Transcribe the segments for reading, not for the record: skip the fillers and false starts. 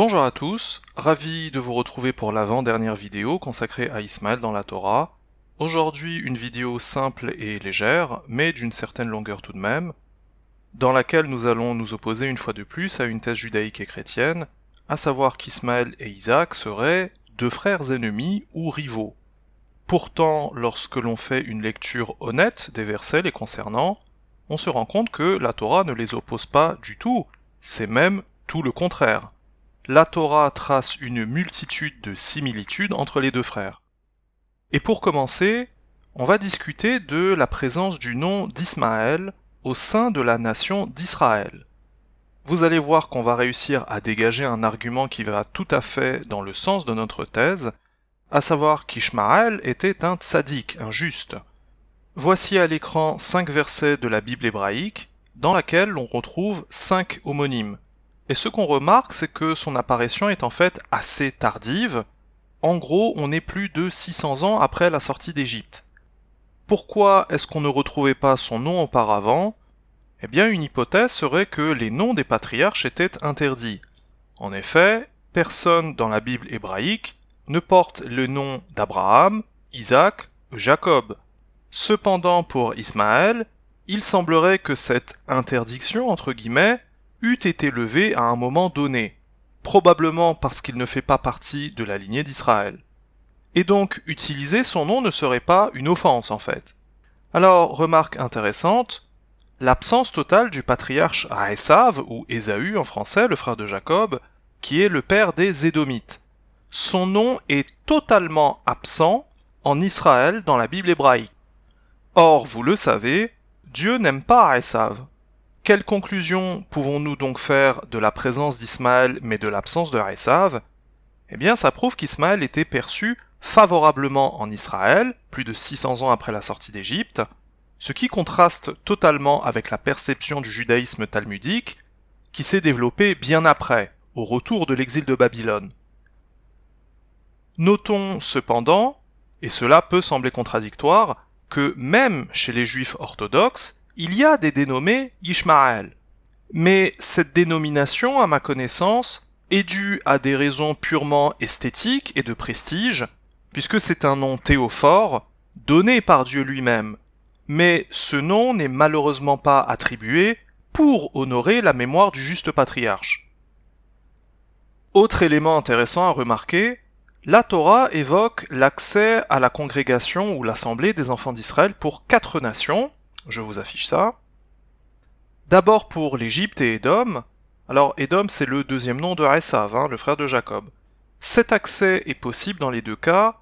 Bonjour à tous, ravi de vous retrouver pour l'avant-dernière vidéo consacrée à Ismaël dans la Torah. Aujourd'hui une vidéo simple et légère, mais d'une certaine longueur tout de même, dans laquelle nous allons nous opposer une fois de plus à une thèse judaïque et chrétienne, à savoir qu'Ismaël et Isaac seraient deux frères ennemis ou rivaux. Pourtant, lorsque l'on fait une lecture honnête des versets les concernant, on se rend compte que la Torah ne les oppose pas du tout, c'est même tout le contraire. La Torah trace une multitude de similitudes entre les deux frères. Et pour commencer, on va discuter de la présence du nom d'Ismaël au sein de la nation d'Israël. Vous allez voir qu'on va réussir à dégager un argument qui va tout à fait dans le sens de notre thèse, à savoir qu'Ishmaël était un tzaddik, un juste. Voici à l'écran 5 versets de la Bible hébraïque, dans laquelle l'on retrouve 5 homonymes. Et ce qu'on remarque, c'est que son apparition est en fait assez tardive. En gros, on est plus de 600 ans après la sortie d'Égypte. Pourquoi est-ce qu'on ne retrouvait pas son nom auparavant ? Eh bien, une hypothèse serait que les noms des patriarches étaient interdits. En effet, personne dans la Bible hébraïque ne porte le nom d'Abraham, Isaac ou Jacob. Cependant, pour Ismaël, il semblerait que cette interdiction, entre guillemets, eût été levée à un moment donné, probablement parce qu'il ne fait pas partie de la lignée d'Israël. Et donc, utiliser son nom ne serait pas une offense, en fait. Alors, remarque intéressante, l'absence totale du patriarche Esav, ou Ésaü en français, le frère de Jacob, qui est le père des Édomites. Son nom est totalement absent en Israël dans la Bible hébraïque. Or, vous le savez, Dieu n'aime pas Esav. Quelle conclusion pouvons-nous donc faire de la présence d'Ismaël mais de l'absence de Esav ? Eh bien, ça prouve qu'Ismaël était perçu favorablement en Israël, plus de 600 ans après la sortie d'Égypte, ce qui contraste totalement avec la perception du judaïsme talmudique qui s'est développée bien après, au retour de l'exil de Babylone. Notons cependant, et cela peut sembler contradictoire, que même chez les juifs orthodoxes, il y a des dénommés Ishmaël. Mais cette dénomination, à ma connaissance, est due à des raisons purement esthétiques et de prestige, puisque c'est un nom théophore, donné par Dieu lui-même. Mais ce nom n'est malheureusement pas attribué pour honorer la mémoire du juste patriarche. Autre élément intéressant à remarquer, la Torah évoque l'accès à la congrégation ou l'assemblée des enfants d'Israël pour 4 nations. Je vous affiche ça. D'abord pour l'Égypte et Édom. Alors Édom c'est le deuxième nom de Esav, le frère de Jacob. Cet accès est possible dans les deux cas,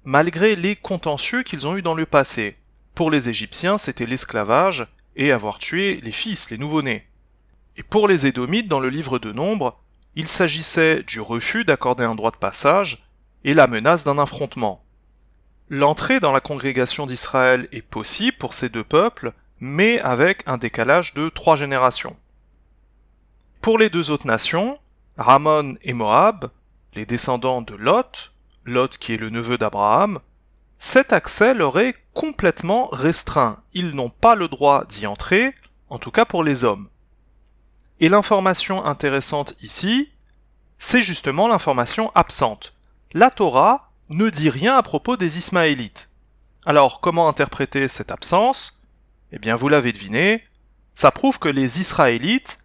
malgré les contentieux qu'ils ont eus dans le passé. Pour les Égyptiens, c'était l'esclavage et avoir tué les fils, les nouveau-nés. Et pour les Édomites, dans le livre de Nombres, il s'agissait du refus d'accorder un droit de passage et la menace d'un affrontement. L'entrée dans la congrégation d'Israël est possible pour ces deux peuples, mais avec un décalage de 3 générations. Pour les deux autres nations, Ramon et Moab, les descendants de Lot, Lot qui est le neveu d'Abraham, cet accès leur est complètement restreint. Ils n'ont pas le droit d'y entrer, en tout cas pour les hommes. Et l'information intéressante ici, c'est justement l'information absente. La Torah ne dit rien à propos des Ismaélites. Alors, comment interpréter cette absence ? Eh bien, vous l'avez deviné, ça prouve que les Israélites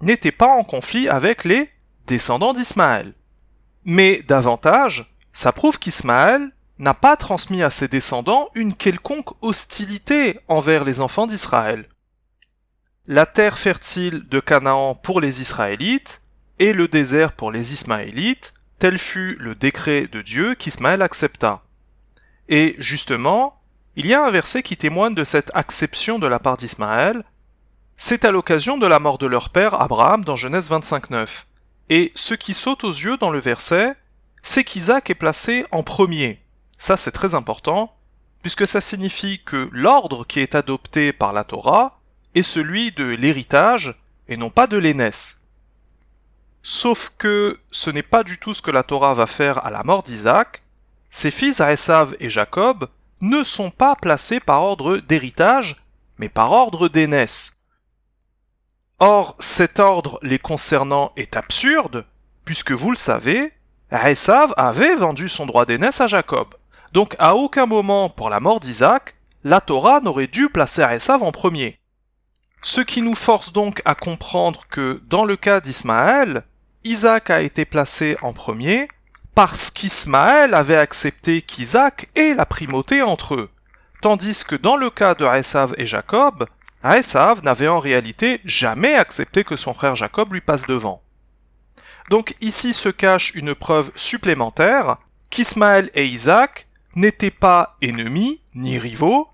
n'étaient pas en conflit avec les descendants d'Ismaël. Mais davantage, ça prouve qu'Ismaël n'a pas transmis à ses descendants une quelconque hostilité envers les enfants d'Israël. La terre fertile de Canaan pour les Israélites et le désert pour les Ismaélites, tel fut le décret de Dieu qu'Ismaël accepta. Et justement, il y a un verset qui témoigne de cette acception de la part d'Ismaël. C'est à l'occasion de la mort de leur père Abraham dans Genèse 25:9. Et ce qui saute aux yeux dans le verset, c'est qu'Isaac est placé en premier. Ça c'est très important, puisque ça signifie que l'ordre qui est adopté par la Torah est celui de l'héritage et non pas de l'aînesse. Sauf que ce n'est pas du tout ce que la Torah va faire à la mort d'Isaac. Ses fils Esav et Jacob ne sont pas placés par ordre d'héritage, mais par ordre d'aînesse. Or, cet ordre les concernant est absurde, puisque vous le savez, Esav avait vendu son droit d'aînesse à Jacob. Donc à aucun moment pour la mort d'Isaac, la Torah n'aurait dû placer Esav en premier. Ce qui nous force donc à comprendre que dans le cas d'Ismaël, Isaac a été placé en premier parce qu'Ismaël avait accepté qu'Isaac ait la primauté entre eux, tandis que dans le cas de Esav et Jacob, Esav n'avait en réalité jamais accepté que son frère Jacob lui passe devant. Donc ici se cache une preuve supplémentaire qu'Ismaël et Isaac n'étaient pas ennemis ni rivaux,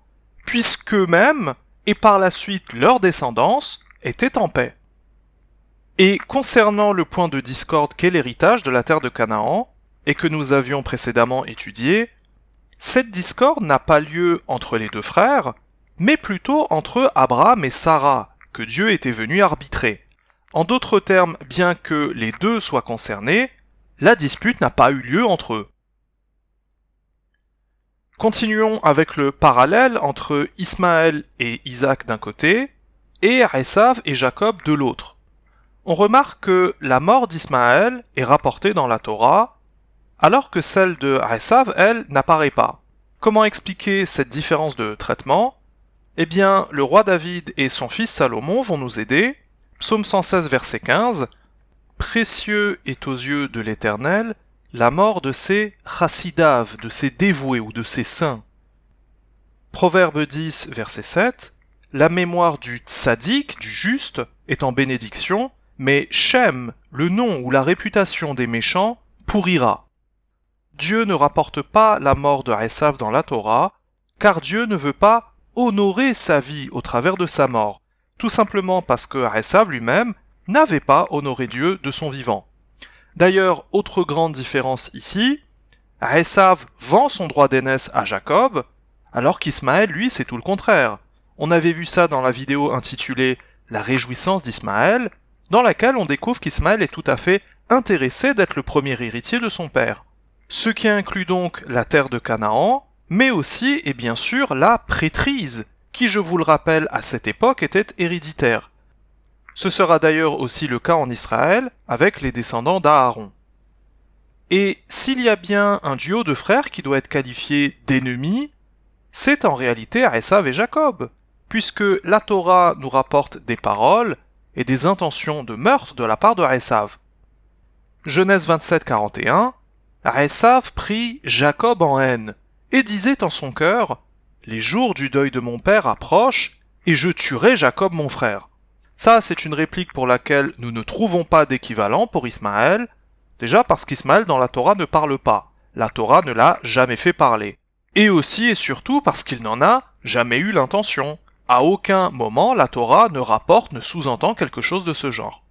puisqu'eux-mêmes, et par la suite leur descendance, étaient en paix. Et concernant le point de discorde qu'est l'héritage de la terre de Canaan, et que nous avions précédemment étudié, cette discorde n'a pas lieu entre les deux frères, mais plutôt entre Abraham et Sarah, que Dieu était venu arbitrer. En d'autres termes, bien que les deux soient concernés, la dispute n'a pas eu lieu entre eux. Continuons avec le parallèle entre Ismaël et Isaac d'un côté, et Esav et Jacob de l'autre. On remarque que la mort d'Ismaël est rapportée dans la Torah, alors que celle de Esav, elle, n'apparaît pas. Comment expliquer cette différence de traitement ? Eh bien, le roi David et son fils Salomon vont nous aider. Psaume 116, verset 15. « Précieux est aux yeux de l'Éternel la mort de ses chassidav, de ses dévoués ou de ses saints. » Proverbe 10, verset 7. « La mémoire du tzaddik, du juste, est en bénédiction, mais Shem, le nom ou la réputation des méchants, pourrira. » Dieu ne rapporte pas la mort de Esav dans la Torah, car Dieu ne veut pas honorer sa vie au travers de sa mort, tout simplement parce que Esav lui-même n'avait pas honoré Dieu de son vivant. D'ailleurs, autre grande différence ici, Esav vend son droit d'aînesse à Jacob, alors qu'Ismaël, lui, c'est tout le contraire. On avait vu ça dans la vidéo intitulée « La réjouissance d'Ismaël », dans laquelle on découvre qu'Ismaël est tout à fait intéressé d'être le premier héritier de son père. Ce qui inclut donc la terre de Canaan, mais aussi et bien sûr la prêtrise, qui, je vous le rappelle, à cette époque était héréditaire. Ce sera d'ailleurs aussi le cas en Israël avec les descendants d'Aaron. Et s'il y a bien un duo de frères qui doit être qualifié d'ennemis, c'est en réalité Esav et Jacob, puisque la Torah nous rapporte des paroles et des intentions de meurtre de la part de Esav. Genèse 27, 41, Esav prit Jacob en haine, et disait en son cœur « Les jours du deuil de mon père approchent, et je tuerai Jacob mon frère. » Ça, c'est une réplique pour laquelle nous ne trouvons pas d'équivalent pour Ismaël, déjà parce qu'Ismaël dans la Torah ne parle pas, la Torah ne l'a jamais fait parler. Et aussi et surtout parce qu'il n'en a jamais eu l'intention. À aucun moment la Torah ne rapporte, ne sous-entend quelque chose de ce genre.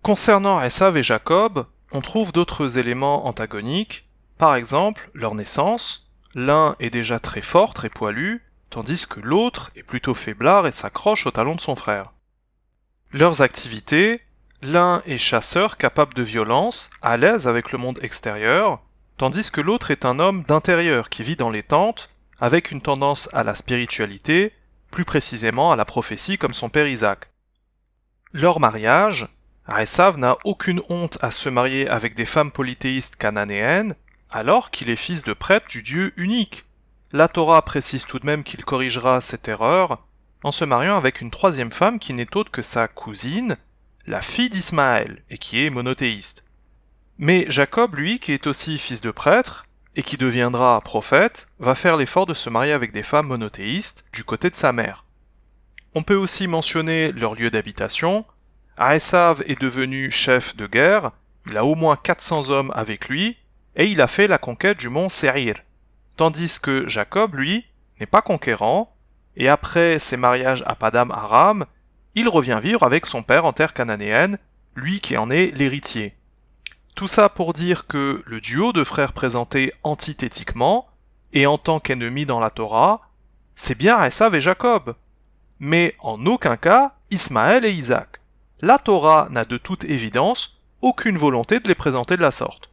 Concernant Esav et Jacob, on trouve d'autres éléments antagoniques, par exemple leur naissance. L'un est déjà très fort, très poilu, tandis que l'autre est plutôt faiblard et s'accroche au talon de son frère. Leurs activités, l'un est chasseur capable de violence, à l'aise avec le monde extérieur, tandis que l'autre est un homme d'intérieur qui vit dans les tentes, avec une tendance à la spiritualité, plus précisément à la prophétie comme son père Isaac. Leur mariage, Esav n'a aucune honte à se marier avec des femmes polythéistes cananéennes, alors qu'il est fils de prêtre du Dieu unique. La Torah précise tout de même qu'il corrigera cette erreur en se mariant avec une troisième femme qui n'est autre que sa cousine, la fille d'Ismaël, et qui est monothéiste. Mais Jacob, lui, qui est aussi fils de prêtre, et qui deviendra prophète, va faire l'effort de se marier avec des femmes monothéistes du côté de sa mère. On peut aussi mentionner leur lieu d'habitation. Esav est devenu chef de guerre, il a au moins 400 hommes avec lui, et il a fait la conquête du mont Séir. Tandis que Jacob, lui, n'est pas conquérant, et après ses mariages à Padam Aram, il revient vivre avec son père en terre cananéenne, lui qui en est l'héritier. Tout ça pour dire que le duo de frères présenté antithétiquement, et en tant qu'ennemis dans la Torah, c'est bien Esav et Jacob, mais en aucun cas Ismaël et Isaac. La Torah n'a de toute évidence aucune volonté de les présenter de la sorte.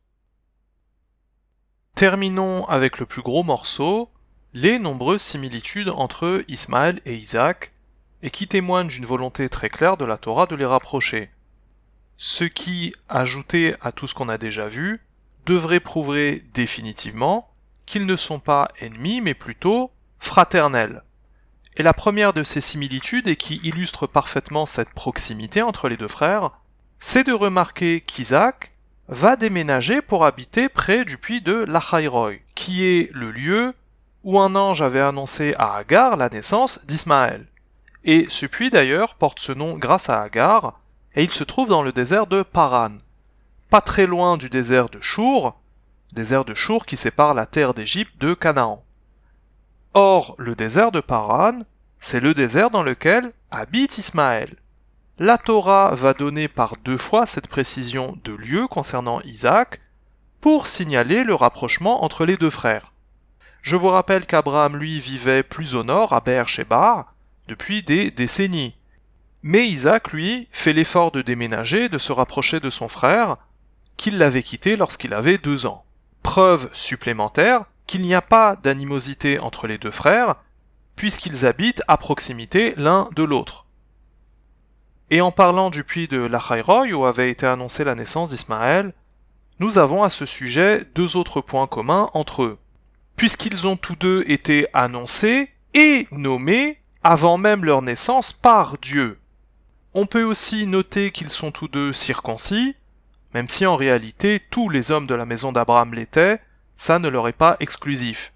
Terminons avec le plus gros morceau, les nombreuses similitudes entre Ismaël et Isaac, et qui témoignent d'une volonté très claire de la Torah de les rapprocher. ce qui, ajouté à tout ce qu'on a déjà vu, devrait prouver définitivement qu'ils ne sont pas ennemis mais plutôt fraternels. Et la première de ces similitudes, et qui illustre parfaitement cette proximité entre les deux frères, c'est de remarquer qu'Isaac va déménager pour habiter près du puits de Lachaïroï, qui est le lieu où un ange avait annoncé à Agar la naissance d'Ismaël. Et ce puits d'ailleurs porte ce nom grâce à Agar, et il se trouve dans le désert de Paran, pas très loin du désert de Chour qui sépare la terre d'Égypte de Canaan. Or, le désert de Paran, c'est le désert dans lequel habite Ismaël. La Torah va donner par 2 fois cette précision de lieu concernant Isaac pour signaler le rapprochement entre les deux frères. Je vous rappelle qu'Abraham, lui, vivait plus au nord, à Beer-Sheba, depuis des décennies. Mais Isaac, lui, fait l'effort de déménager, de se rapprocher de son frère, qu'il l'avait quitté lorsqu'il avait 2 ans. Preuve supplémentaire qu'il n'y a pas d'animosité entre les deux frères, puisqu'ils habitent à proximité l'un de l'autre. Et en parlant du puits de Lachaïroï, où avait été annoncée la naissance d'Ismaël, nous avons à ce sujet 2 autres points communs entre eux, puisqu'ils ont tous deux été annoncés et nommés avant même leur naissance par Dieu. On peut aussi noter qu'ils sont tous deux circoncis, même si en réalité tous les hommes de la maison d'Abraham l'étaient, ça ne leur est pas exclusif.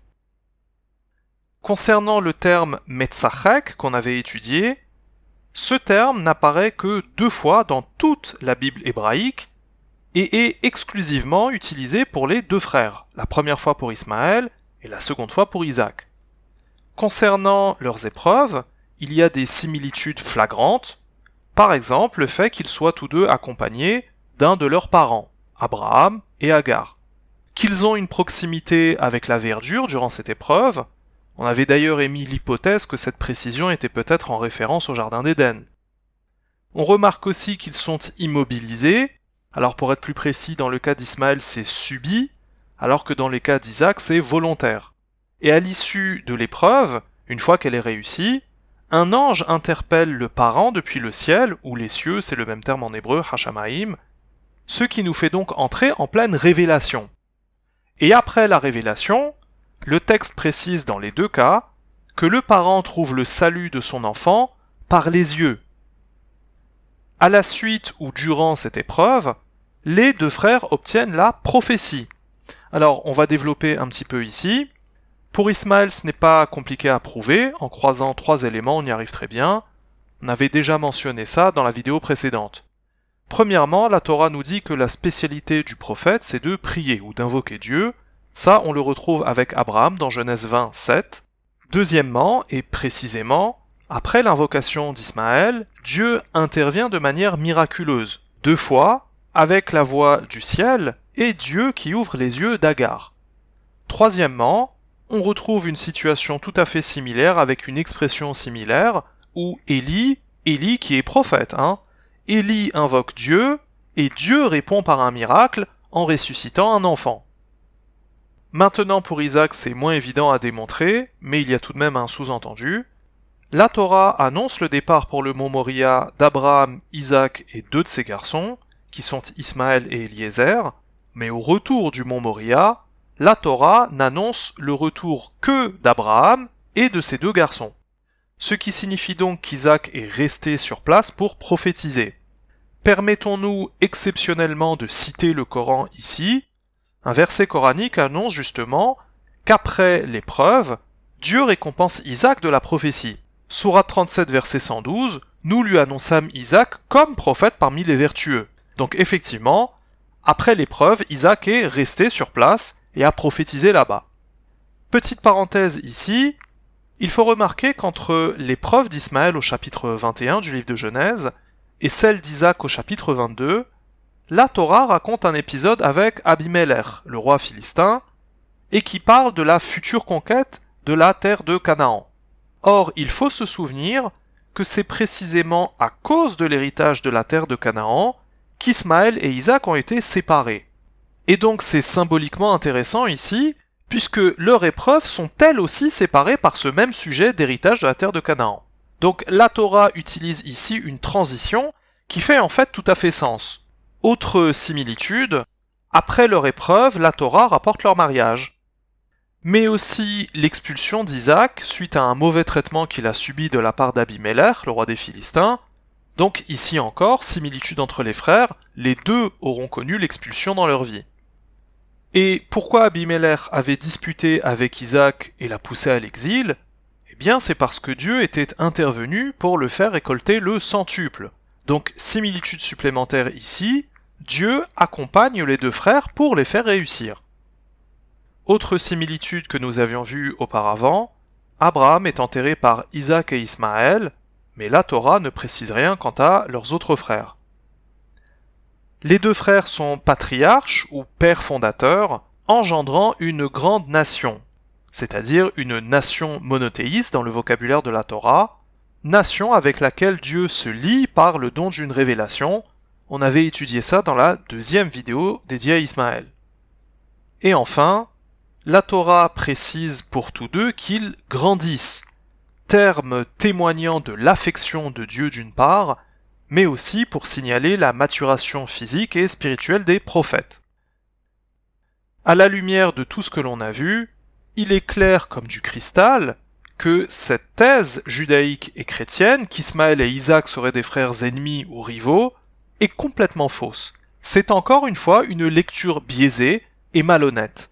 Concernant le terme Metzachek qu'on avait étudié, ce terme n'apparaît que 2 fois dans toute la Bible hébraïque et est exclusivement utilisé pour les 2 frères, la première fois pour Ismaël et la seconde fois pour Isaac. Concernant leurs épreuves, il y a des similitudes flagrantes, par exemple le fait qu'ils soient tous deux accompagnés d'un de leurs parents, Abraham et Agar. Qu'ils ont une proximité avec la verdure durant cette épreuve, on avait d'ailleurs émis l'hypothèse que cette précision était peut-être en référence au Jardin d'Éden. On remarque aussi qu'ils sont immobilisés, alors pour être plus précis, dans le cas d'Ismaël c'est subi, alors que dans les cas d'Isaac c'est volontaire. Et à l'issue de l'épreuve, une fois qu'elle est réussie, un ange interpelle le parent depuis le ciel, ou les cieux, c'est le même terme en hébreu, Hashamaim, ce qui nous fait donc entrer en pleine révélation. Et après la révélation, le texte précise dans les 2 cas que le parent trouve le salut de son enfant par les yeux. À la suite ou durant cette épreuve, les 2 frères obtiennent la prophétie. Alors, on va développer un petit peu ici. Pour Ismaël, ce n'est pas compliqué à prouver, en croisant 3 éléments, on y arrive très bien. On avait déjà mentionné ça dans la vidéo précédente. Premièrement, la Torah nous dit que la spécialité du prophète, c'est de prier ou d'invoquer Dieu. Ça, on le retrouve avec Abraham dans Genèse 20, 7. Deuxièmement, et précisément, après l'invocation d'Ismaël, Dieu intervient de manière miraculeuse, 2 fois, avec la voix du ciel, et Dieu qui ouvre les yeux d'Agar. Troisièmement, on retrouve une situation tout à fait similaire avec une expression similaire, où Élie qui est prophète, Élie invoque Dieu, et Dieu répond par un miracle en ressuscitant un enfant. Maintenant pour Isaac c'est moins évident à démontrer, mais il y a tout de même un sous-entendu. La Torah annonce le départ pour le mont Moria d'Abraham, Isaac et 2 de ses garçons, qui sont Ismaël et Eliezer, mais au retour du mont Moria, la Torah n'annonce le retour que d'Abraham et de ses 2 garçons. Ce qui signifie donc qu'Isaac est resté sur place pour prophétiser. Permettons-nous exceptionnellement de citer le Coran ici. Un verset coranique annonce justement qu'après l'épreuve, Dieu récompense Isaac de la prophétie. Sourate 37, verset 112, nous lui annonçâmes Isaac comme prophète parmi les vertueux. Donc effectivement, après l'épreuve, Isaac est resté sur place et a prophétisé là-bas. Petite parenthèse ici, il faut remarquer qu'entre l'épreuve d'Ismaël au chapitre 21 du livre de Genèse et celle d'Isaac au chapitre 22, la Torah raconte un épisode avec Abimelech, le roi philistin, et qui parle de la future conquête de la terre de Canaan. Or, il faut se souvenir que c'est précisément à cause de l'héritage de la terre de Canaan qu'Ismaël et Isaac ont été séparés. Et donc c'est symboliquement intéressant ici, puisque leurs épreuves sont elles aussi séparées par ce même sujet d'héritage de la terre de Canaan. Donc la Torah utilise ici une transition qui fait en fait tout à fait sens. Autre similitude, après leur épreuve, la Torah rapporte leur mariage. Mais aussi l'expulsion d'Isaac suite à un mauvais traitement qu'il a subi de la part d'Abimelech, le roi des Philistins. Donc ici encore, similitude entre les frères, les deux auront connu l'expulsion dans leur vie. Et pourquoi Abimelech avait disputé avec Isaac et l'a poussé à l'exil? Eh bien c'est parce que Dieu était intervenu pour le faire récolter le centuple. Donc similitude supplémentaire ici, Dieu accompagne les deux frères pour les faire réussir. Autre similitude que nous avions vue auparavant, Abraham est enterré par Isaac et Ismaël, mais la Torah ne précise rien quant à leurs autres frères. Les deux frères sont patriarches ou pères fondateurs, engendrant une grande nation, c'est-à-dire une nation monothéiste dans le vocabulaire de la Torah, nation avec laquelle Dieu se lie par le don d'une révélation. On avait étudié ça dans la deuxième vidéo dédiée à Ismaël. Et enfin, la Torah précise pour tous deux qu'ils grandissent, terme témoignant de l'affection de Dieu d'une part, mais aussi pour signaler la maturation physique et spirituelle des prophètes. À la lumière de tout ce que l'on a vu, il est clair comme du cristal que cette thèse judaïque et chrétienne qu'Ismaël et Isaac seraient des frères ennemis ou rivaux est complètement fausse. C'est encore une fois une lecture biaisée et malhonnête.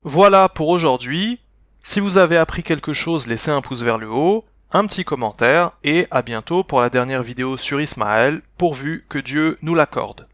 Voilà pour aujourd'hui. Si vous avez appris quelque chose, laissez un pouce vers le haut, un petit commentaire, et à bientôt pour la dernière vidéo sur Ismaël, pourvu que Dieu nous l'accorde.